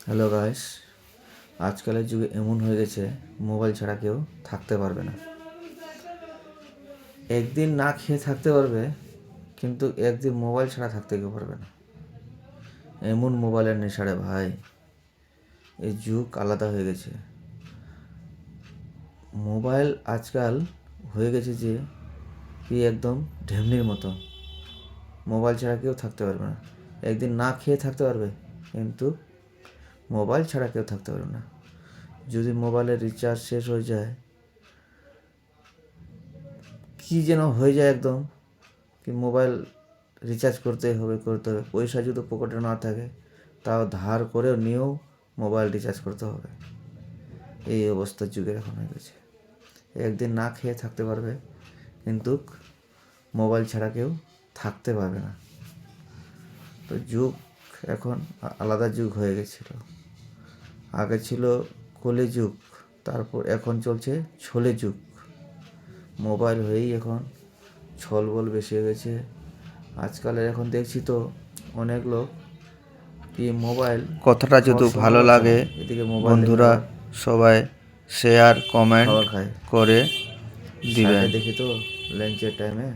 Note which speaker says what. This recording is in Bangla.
Speaker 1: হ্যালো গাইস, আজকালের যুগে এমন হয়ে গেছে মোবাইল ছাড়া কেউ থাকতে পারবে না। একদিন না খেয়ে থাকতে পারবে, কিন্তু একদিন মোবাইল ছাড়া থাকতে কেউ পারবে না। এমন মোবাইলের নেশারে ভাই, এই যুগ আলাদা হয়ে গেছে। মোবাইল আজকাল হয়ে গেছে যে কি একদম ঢেমনির মতো। মোবাইল ছাড়া কেউ থাকতে পারবে না। একদিন না খেয়ে থাকতে পারবে, কিন্তু মোবাইল ছাড়া কেউ থাকতে পারবে না। যদি মোবাইলের রিচার্জ শেষ হয়ে যায়, কি যেন হয়ে যায় একদম, কি মোবাইল রিচার্জ করতে হবে। পয়সা যদি পকেটে না থাকে, তাও ধার করেও নিয়েও মোবাইল রিচার্জ করতে হবে। এই অবস্থার যুগে এখন হয়ে গেছে। একদিন না খেয়ে থাকতে পারবে, কিন্তু মোবাইল ছাড়া কেউ থাকতে পারবে না। তো যুগ এখন আলাদা যুগ হয়ে গেছিল। আগে ছিল কলি যুগ, তারপর এখন চলছে ছলে যুগ। মোবাইল হয়েই এখন ছল বল বেশি হয়ে গেছে। আজকালের এখন দেখছি তো অনেক লোক কি মোবাইল কথাটা যদি ভালো লাগে, এদিকে বন্ধুরা সবাই শেয়ার কমেন্ট করে দিবেন। দেখি তো লাঞ্চের টাইমে